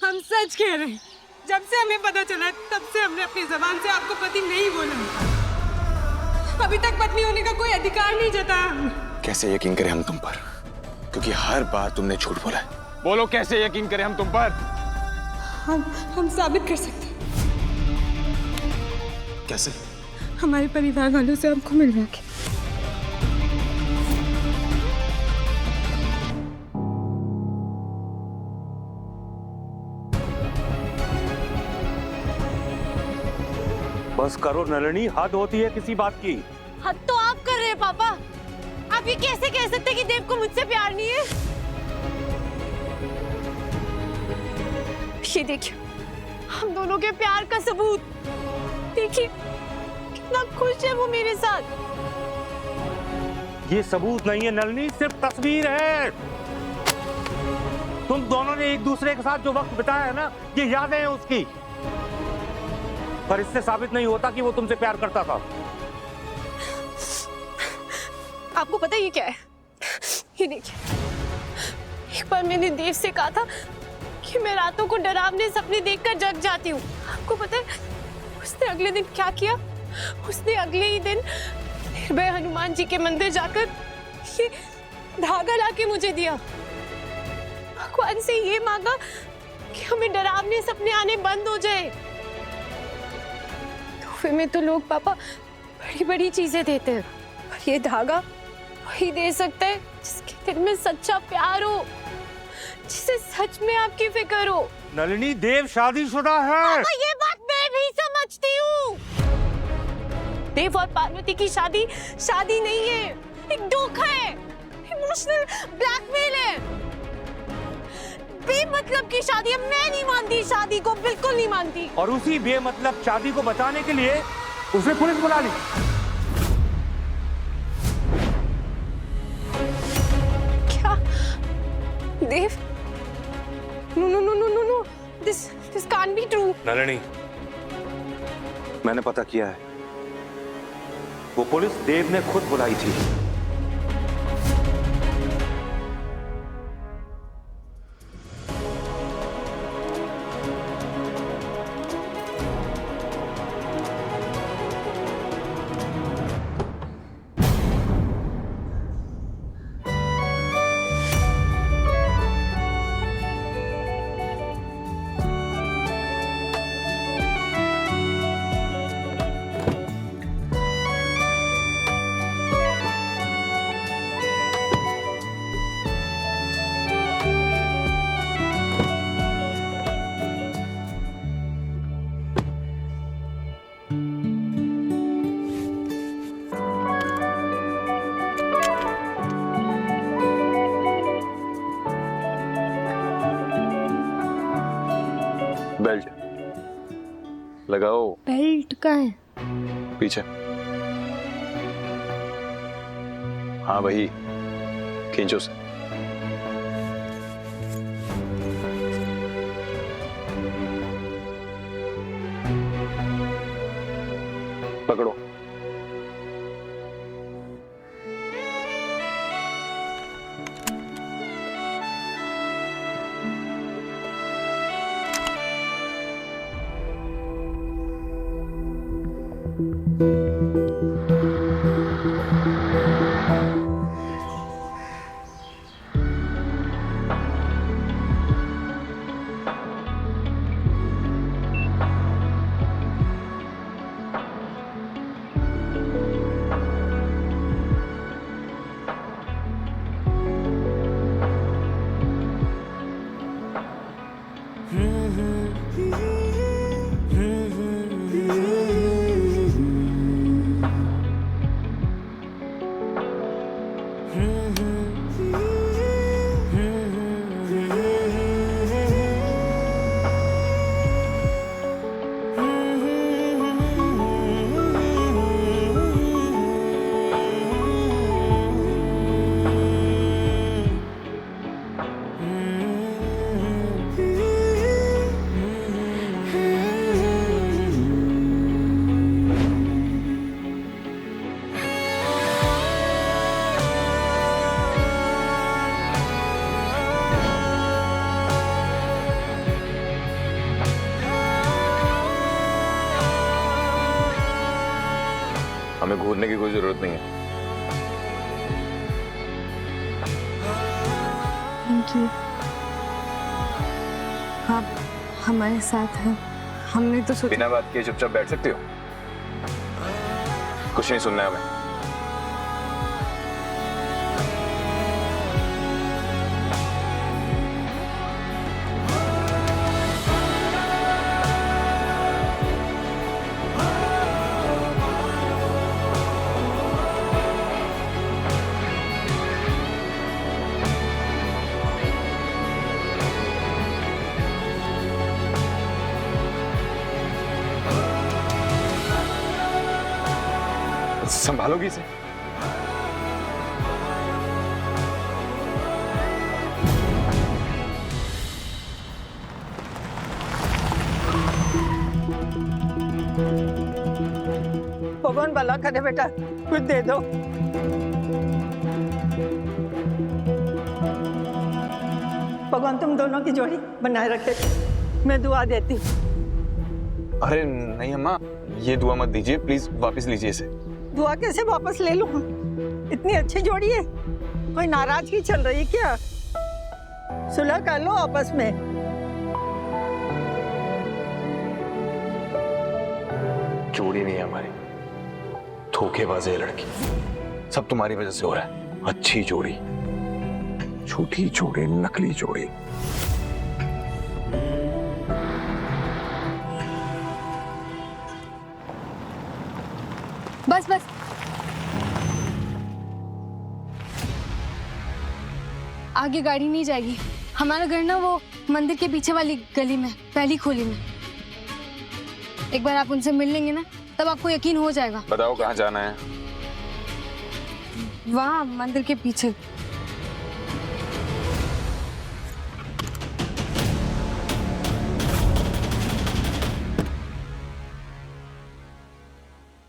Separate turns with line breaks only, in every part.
हम सच कह रहे हैं। जब से हमें पता चला तब से हमने अपनी जबान से आपको पति नहीं बोला। अभी तक पत्नी होने का कोई अधिकार नहीं जताया।
कैसे यकीन करें हम तुम पर, क्योंकि हर बार तुमने झूठ बोला है। बोलो कैसे यकीन करें हम तुम पर?
हम साबित कर सकते हैं।
कैसे?
हमारे परिवार वालों से आपको मिलवा के।
बस करो नलिनी, हद होती है किसी बात की।
हद तो आप कर रहे हैं पापा। आप ये कैसे कह सकते हैं कि देव को मुझसे प्यार नहीं है? ये देखिए, हम दोनों के प्यार का सबूत। देखिए कितना खुश है वो मेरे साथ।
ये सबूत नहीं है नलिनी, सिर्फ तस्वीर है। तुम दोनों ने एक दूसरे के साथ जो वक्त बिताया है ना, ये यादें हैं उसकी। पर इससे साबित नहीं होता कि वो तुमसे प्यार करता था।
आपको पता है ये क्या है? ये देखिए, एक बार मैंने देव से कहा था कि मैं रातों को डरावने सपने देखकर जग जाती हूँ। आपको पता है उसने अगले दिन क्या किया? उसने अगले ही दिन निर्भय हनुमान जी के मंदिर जाकर ये धागा लाके मुझे दिया। भगवान से ये मांगा कि हमें डरावने सपने आने बंद हो जाए। तोहफे में तो लोग पापा बड़ी बड़ी चीजें देते हैं, पर ये धागा वही दे सकता है जिसके दिल में सच्चा प्यार हो, जिसे सच में आपकी फिक्र हो।
नलिनी, देव शादीशुदा है।
पापा ये बात मैं भी समझती हूँ। देव और पार्वती की शादी शादी नहीं है, एक धोखा है, इमोशनल ब्लैकमेल है, बेमतलब की शादी है। मैं नहीं मानती शादी को, बिल्कुल नहीं मानती।
और उसी बेमतलब शादी को बचाने के लिए उसने पुलिस बुला ली।
क्या? Dev? No no no no no no, this can't be true.
Nalini, मैंने पता किया है, वो पुलिस देव ने खुद बुलाई थी।
बेल्ट लगाओ।
बेल्ट का है?
पीछे। हाँ वही, खींचो से। पकड़ो। हमें घूरने की कोई जरूरत नहीं है।
Thank you. आप हमारे साथ हैं। हमने तो सोचा।
बिना बात किए चुपचाप बैठ सकती हो? कुछ नहीं सुनना है हमें। संभालोगी इसे?
भगवान भला करे बेटा, कुछ दे दो। भगवान तुम दोनों की जोड़ी बनाए रखे। मैं दुआ देती हूँ।
अरे नहीं अम्मा, ये दुआ मत दीजिए प्लीज, वापस लीजिए इसे।
दुआ कैसे वापस ले लूं? इतनी अच्छी जोड़ी है, कोई नाराजगी चल रही है क्या? सुलह कर लो आपस में।
जोड़ी नहीं है हमारी, धोखेबाज है लड़की। सब तुम्हारी वजह से हो रहा है। अच्छी जोड़ी, झूठी जोड़ी, नकली जोड़ी।
बस बस, आगे गाड़ी नहीं जाएगी। हमारा घर ना वो मंदिर के पीछे वाली गली में, पहली खोली में। एक बार आप उनसे मिल लेंगे ना, तब आपको यकीन हो जाएगा।
बताओ कहाँ जाना है?
वहाँ मंदिर के पीछे।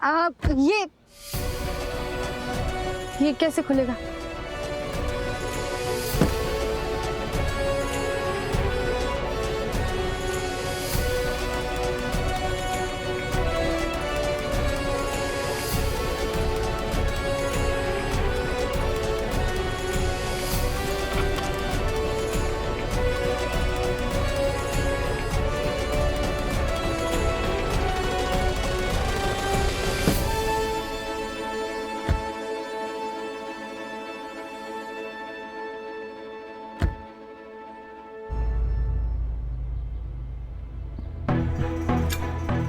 आप ये कैसे खुलेगा?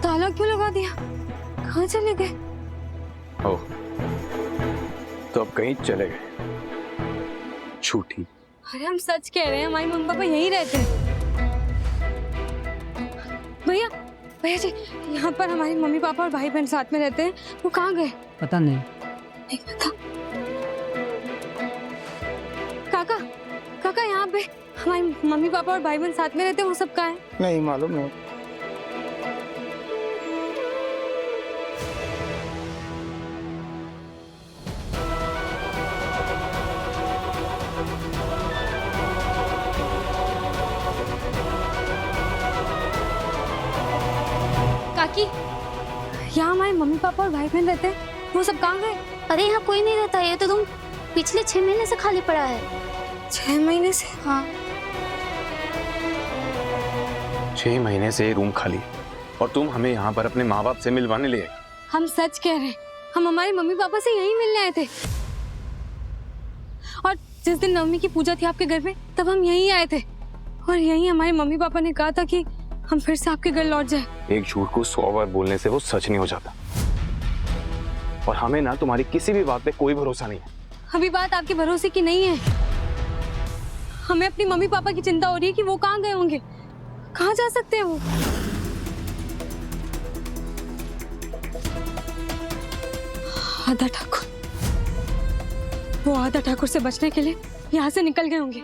ताला क्यों लगा दिया? कहाँ चले गए?
ओह, तो अब कहीं चले गए। झूठी।
अरे हम सच कह रहे हैं, हमारे मम्मी पापा यहीं रहते हैं। भैया भैया जी, यहाँ पर हमारे मम्मी पापा और भाई बहन साथ में रहते हैं। वो कहाँ गए?
पता नहीं।
नहीं पता। काका काका, यहाँ पे हमारे मम्मी पापा और भाई बहन साथ में रहते हैं। वो सब कहाँ है?
नहीं मालूम नहीं।
काकी, यहाँ हमारे मम्मी पापा और भाई बहन रहते हैं। वो सब कहाँ गए?
अरे यहाँ कोई नहीं रहता। ये तो तुम पिछले 6 महीने से खाली पड़ा है।
6 महीने से?
हाँ।
6 महीने से रूम खाली, और तुम हमें यहाँ पर अपने माँ बाप से मिलवाने ले आए।
हम सच कह रहे हैं, हम हमारे मम्मी पापा से यहीं मिलने आए थे। और जिस दिन नवमी की पूजा थी आपके घर में, तब हम यहीं आए थे। और यहीं हमारे मम्मी पापा ने कहा था कि हम फिर से आपके घर लौट जाए।
एक झूठ को 100 बार बोलने से वो सच नहीं हो जाता। और हमें ना तुम्हारी किसी भी बात पे कोई भरोसा नहीं है।
अभी बात आपके भरोसे की नहीं है। हमें अपनी मम्मी पापा की चिंता हो रही है कि वो कहाँ गए होंगे, कहाँ जा सकते हैं वो। आधा ठाकुर, वो आधा ठाकुर से बचने के लिए यहाँ से निकल गए होंगे।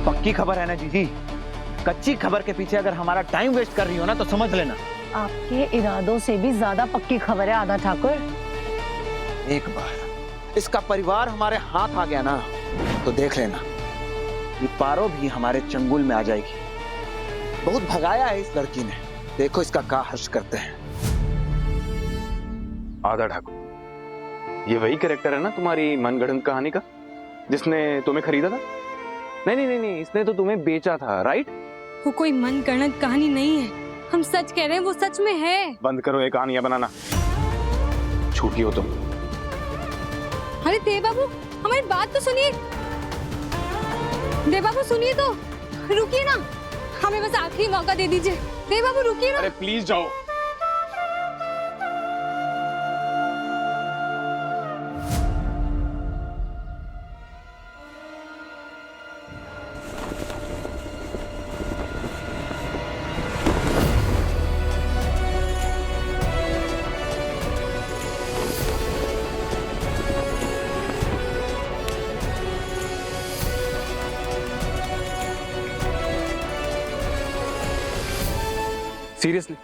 पक्की खबर है ना जीजी?
कच्ची खबर के पीछे अगर हमारा टाइम वेस्ट कर रही हो ना तो समझ लेना।
आपके इरादों से भी ज्यादा पक्की खबर है आधा ठाकुर।
एक बार इसका परिवार हमारे हाथ आ गया ना तो देख लेना, ये पारो भी हमारे चंगुल में आ जाएगी। बहुत भगाया है इस लड़की ने, देखो इसका क्या हर्ष करते हैं।
आधा ठाकुर, ये वही कैरेक्टर है ना तुम्हारी मनगढ़ंत कहानी का, जिसने तुम्हें खरीदा था? नहीं, इसने तो तुम्हें बेचा था, राइट?
वो कोई मन गढ़ंत कहानी नहीं है, हम सच कह रहे हैं, वो सच में है।
बंद करो ये कहानियां बनाना, झूठी हो तुम।
अरे देव बाबू, हमारी बात तो सुनिए। देव बाबू सुनिए तो, रुकिए ना, हमें बस आखिरी मौका दे दीजिए। देव बाबू रुकिए ना।
अरे प्लीज जाओ। सीरियसली,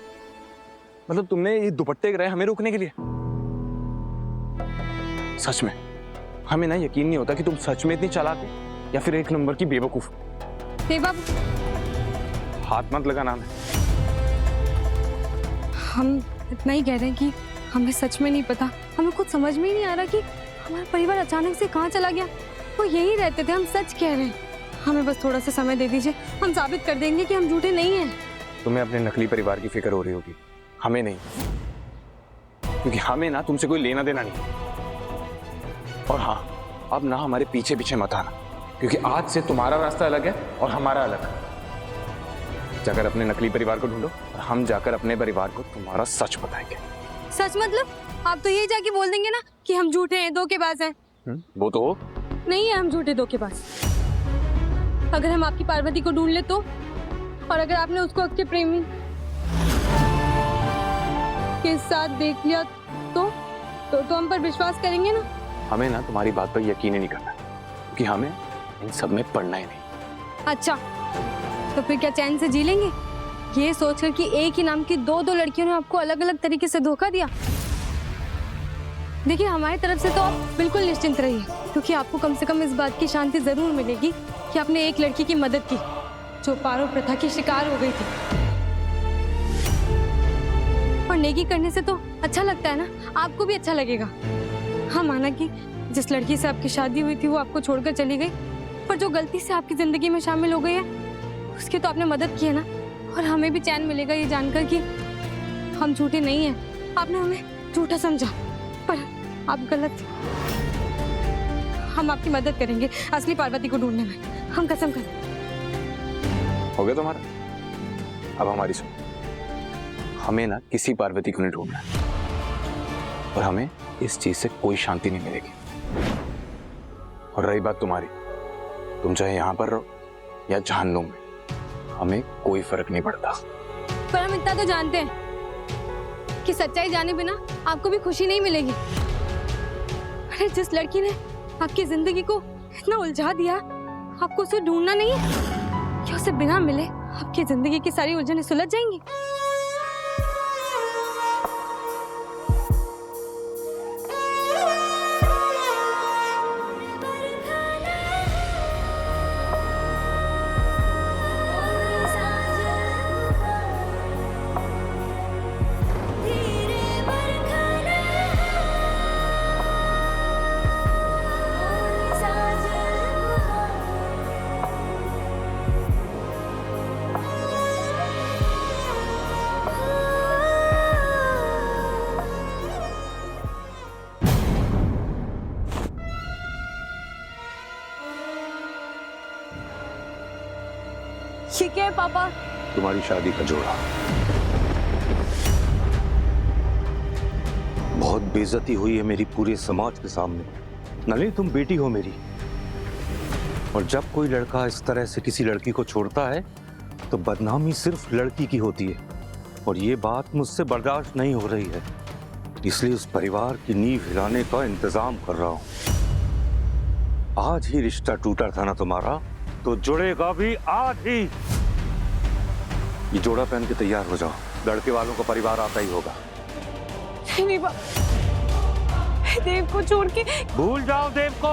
मतलब तुमने ये दुपट्टे गिराए हमें रोकने के लिए? सच में हमें ना यकीन नहीं होता कि तुम सच में इतनी चालाक हो या फिर एक नंबर की बेवकूफ।
देव बाबू,
हाथ मत लगाना हमें।
हम इतना ही कह रहे हैं कि हमें सच में नहीं पता, हमें कुछ समझ में ही नहीं आ रहा कि हमारा परिवार अचानक से कहाँ चला गया। वो यही रहते थे, हम सच कह रहे हैं, हमें बस थोड़ा सा समय दे दीजिए, हम साबित कर देंगे कि हम झूठे नहीं हैं।
तुम्हें अपने नकली परिवार की फिक्र हो रही होगी, हमें नहीं, क्योंकि हमें ना तुमसे कोई लेना देना नहीं। और हाँ, अब ना हमारे पीछे पीछे मत आना, क्योंकि आज से तुम्हारा रास्ता अलग है और हमारा अलग। जाकर अपने नकली परिवार को ढूंढो और हम जाकर अपने परिवार को तुम्हारा सच बताएंगे।
सच मतलब? आप तो यही जाके बोल देंगे ना कि हम झूठे हैं, धोखेबाज हैं।
वो तो
नहीं है हम झूठे धोखेबाज। अगर हम आपकी पार्वती को ढूंढ ले तो, और अगर आपने उसको आपके प्रेमी के साथ देख लिया तो हम पर विश्वास करेंगे ना?
हमें ना तुम्हारी बात पर यकीन ही नहीं करना, क्योंकि हमें इन सब में पड़ना ही नहीं।
अच्छा, तो फिर क्या चैन से जी लेंगे ये सोचकर कि एक ही नाम की दो लड़कियों ने आपको अलग अलग तरीके से धोखा दिया? देखिए, हमारी तरफ से तो आप बिल्कुल निश्चिंत रहिए, क्योंकि आपको कम से कम इस बात की शांति जरूर मिलेगी कि आपने एक लड़की की मदद की जो पारो प्रथा की शिकार हो गई थी। और नेकी करने से तो अच्छा लगता है ना, आपको भी अच्छा लगेगा। हाँ, माना कि जिस लड़की से आपकी शादी हुई थी वो आपको छोड़कर चली गई, पर जो गलती से आपकी जिंदगी में शामिल हो गई है उसकी तो आपने मदद की है ना। और हमें भी चैन मिलेगा ये जानकर कि हम झूठे नहीं हैं। आपने हमें झूठा समझा, पर आप गलत थे। हम आपकी मदद करेंगे असली पार्वती को ढूंढने में, हम कसम करते हैं।
हो गया तुम्हारा? अब हमारी सुन, हमें ना किसी पार्वती को नहीं ढूंढना है, और हमें इस चीज से कोई शांति नहीं मिलेगी। और रही बात तुम्हारी, तुम चाहे यहां पर रहो या जहन्नुम में, हमें कोई फर्क नहीं पड़ता।
पर हम इतना तो जानते हैं कि सच्चाई जाने बिना आपको भी खुशी नहीं मिलेगी। अरे जिस लड़की ने आपकी जिंदगी को इतना उलझा दिया, आपको उसे ढूंढना नहीं है कि उसे बिना मिले आपकी जिंदगी की सारी उलझनें सुलझ जाएंगी। ठीक है पापा।
तुम्हारी शादी का जोड़ा।
बहुत बेइज्जती हुई है मेरी पूरे समाज के सामने। नलिनी, तुम बेटी हो मेरी, और जब कोई लड़का इस तरह से किसी लड़की को छोड़ता है तो बदनामी सिर्फ लड़की की होती है, और ये बात मुझसे बर्दाश्त नहीं हो रही है। इसलिए उस परिवार की नींव हिलाने का इंतजाम कर रहा हूं। आज ही रिश्ता टूटा था ना तुम्हारा, तो जुड़ेगा भी आज ही। ये जोड़ा पहन के तैयार हो जाओ, लड़के वालों का परिवार आता ही होगा।
नहीं देव को छोड़ के।
भूल जाओ देव को,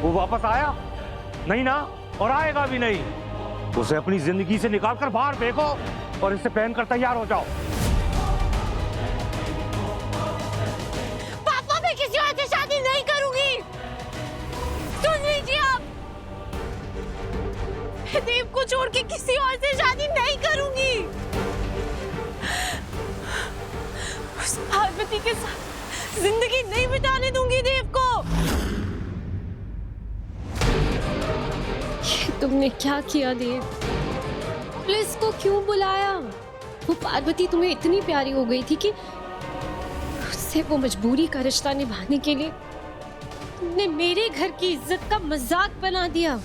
वो वापस आया नहीं ना, और आएगा भी नहीं। उसे अपनी जिंदगी से निकालकर बाहर फेंको और इसे पहनकर तैयार हो जाओ।
पापा, मैं किसी और से शादी नहीं करूंगी। सुन लीजिए आप, मैं देव को छोड़ के किसी और से शादी नहीं करूंगी। उस पार्वती के साथ जिंदगी नहीं बिताने दूंगी देव को। ये तुमने क्या किया देव? पुलिस को क्यों बुलाया? वो पार्वती तुम्हें इतनी प्यारी हो गई थी कि उससे वो मजबूरी का रिश्ता निभाने के लिए तुमने मेरे घर की इज्जत का मजाक बना दिया।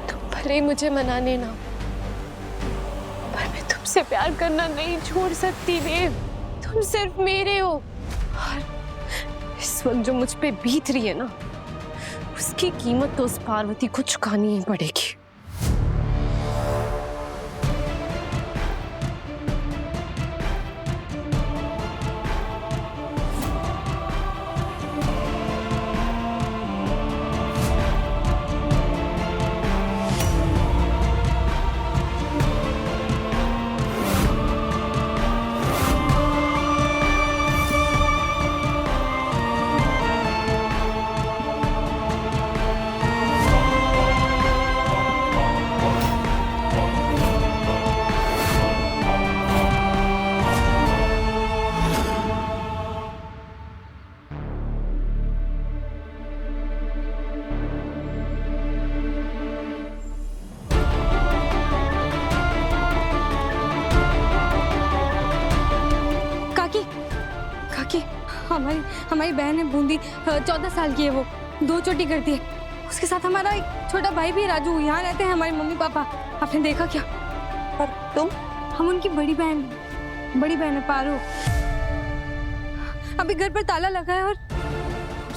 तुम भले मुझे मनाने ना, पर मैं तुमसे प्यार करना नहीं छोड़ सकती देव। तुम सिर्फ मेरे हो, और इस वक्त जो मुझ पे बीत रही है ना, उसकी कीमत तो उस पार्वती को चुकानी ही पड़ेगी।
हमारी बहन है बूंदी, 14 साल की है वो, 2 चोटी करती है। उसके साथ हमारा एक छोटा भाई भी है राजू, यहाँ रहते हैं हमारे मम्मी पापा। आपने देखा क्या?
और तुम?
हम उनकी बड़ी बहन है पारो। अभी घर पर ताला लगा है और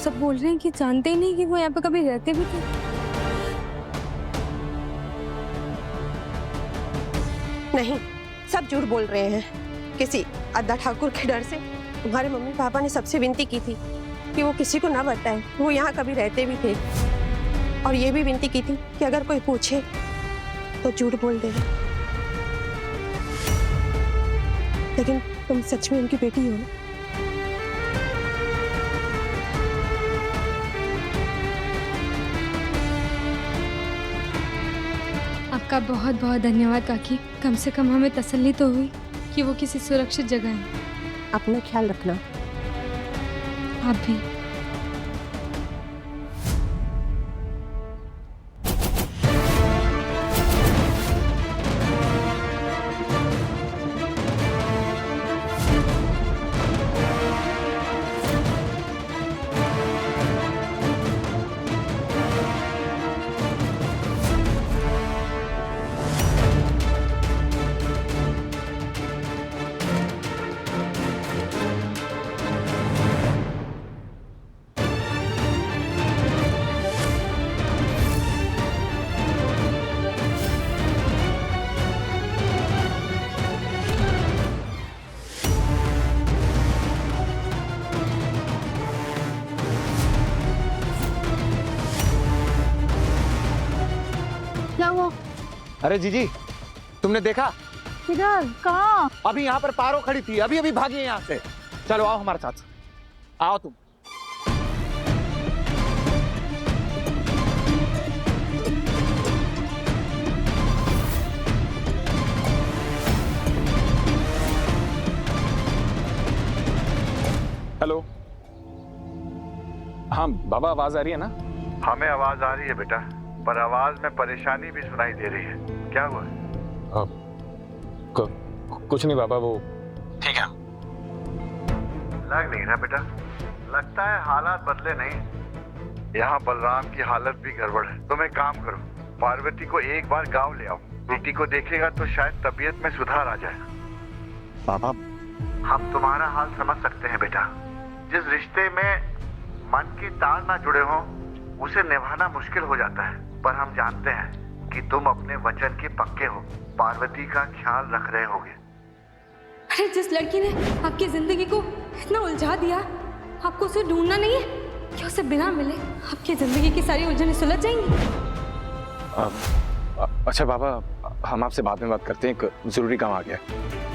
सब बोल रहे हैं कि जानते ही नहीं कि वो यहाँ पे कभी रहते भी थे।
नहीं, सब झूठ बोल रहे हैं। किसी अद्दा ठाकुर के डर से तुम्हारे मम्मी पापा ने सबसे विनती की थी कि वो किसी को ना बताए वो यहाँ कभी रहते भी थे, और ये भी विनती की थी कि अगर कोई पूछे तो झूठ बोल दे। लेकिन तुम सच में उनकी बेटी हो ना?
आपका बहुत बहुत धन्यवाद काकी। कम से कम हमें तसल्ली तो हुई कि वो किसी सुरक्षित जगह है।
अपना ख्याल रखना।
आप भी।
अरे जीजी, तुमने देखा?
किधर? कहाँ?
अभी यहाँ पर पारो खड़ी थी, अभी अभी भागी है यहाँ से। चलो आओ हमारे साथ, आओ तुम।
हेलो, हाँ बाबा, आवाज आ रही है ना?
हमें आवाज आ रही है बेटा, पर आवाज में परेशानी भी सुनाई दे रही है। क्या हुआ?
कुछ नहीं बाबा, वो ठीक है।
लग नहीं रहा बेटा, लगता है हालात बदले नहीं। यहाँ बलराम की हालत भी गड़बड़ है। तुम एक काम करो, पार्वती को एक बार गांव ले आओ। बेटी को देखेगा तो शायद तबीयत में सुधार आ जाए।
पापा,
हम तुम्हारा हाल समझ सकते हैं बेटा। जिस रिश्ते में मन की तार ना जुड़े हों, उसे निभाना मुश्किल हो जाता है। पर हम जानते हैं कि तुम अपने वचन के पक्के हो, पार्वती का ख्याल रख रहे होगे।
अरे जिस लड़की ने आपकी जिंदगी को इतना उलझा दिया, आपको उसे ढूंढना नहीं है कि उसे बिना मिले आपकी जिंदगी की सारी उलझनें सुलझ जाएंगी।
अच्छा बाबा, हम आपसे बाद में बात करते हैं, एक जरूरी काम आ गया है।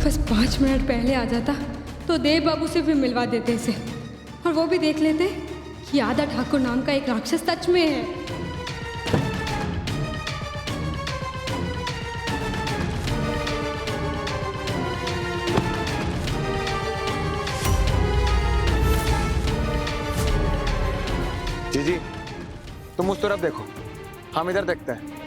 बस 5 मिनट पहले आ जाता तो देव बाबू से भी मिलवा देते इसे, और वो भी देख लेते कि आदा ठाकुर नाम का एक राक्षस सच में है।
जी जी, तुम उस तरफ देखो, हम इधर देखते हैं।